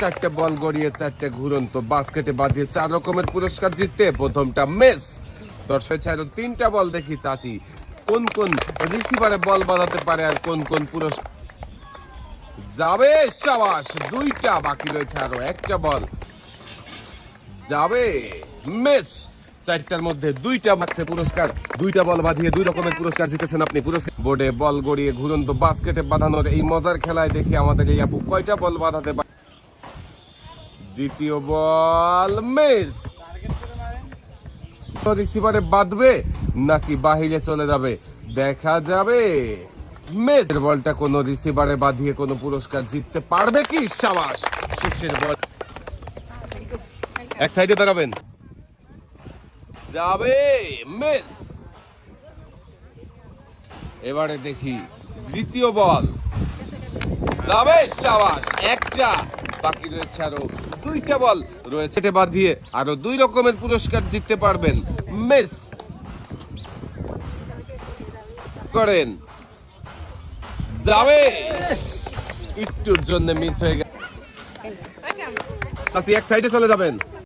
চারটে বল গড়িয়ে চারটে ঘুরন্ত বাস্কেটে বাঁধিয়ে 4 রকমের পুরস্কার জিততে প্রথমটা মিস। দর্শক ছাড়ো 3টা বল দেখি চাচি কোন কোন রিসিভারে বল বাঁধাতে পারে আর কোন কোন পুরস্কার যাবে। সাবাস, 2টা বাকি রয়েছে, আরো একটা বল যাবে, মিস। 4টার মধ্যে 2টা মাত্র পুরস্কার, 2টা বল বাঁধিয়ে 2 রকমের পুরস্কার জিতেছেন আপনি। পুরস্কার বোর্ডে বল গড়িয়ে ঘুরন্ত বাস্কেটে বাঁধানোর এই মজার খেলায় দেখি আমাদের এই আপু কয়টা বল বাঁধাতে পারে। দ্বিতীয় বল মিস। রিসিভারে বাঁধবে নাকি বাহিরে চলে যাবে দেখা যাবে। মিস। বলটা কোন রিসিভারে বাঁধিয়ে কোন পুরস্কার জিততে পারবে কি? সাবাস, শেষের বল। এক সাইডে দাঁড়াবেন, যাবে, মিস। এবারে দেখি দ্বিতীয় বল যাবে, সাবাস, একটা বাকি রয়েছে, আরো 2টা বল রয়েছে বাঁধিয়ে আরো 2 রকমের পুরস্কার জিততে পারবেন। মিস করেন, যাবে, একটুর জন্য মিস হয়ে গেছে। এক সাইডে চলে যাবেন।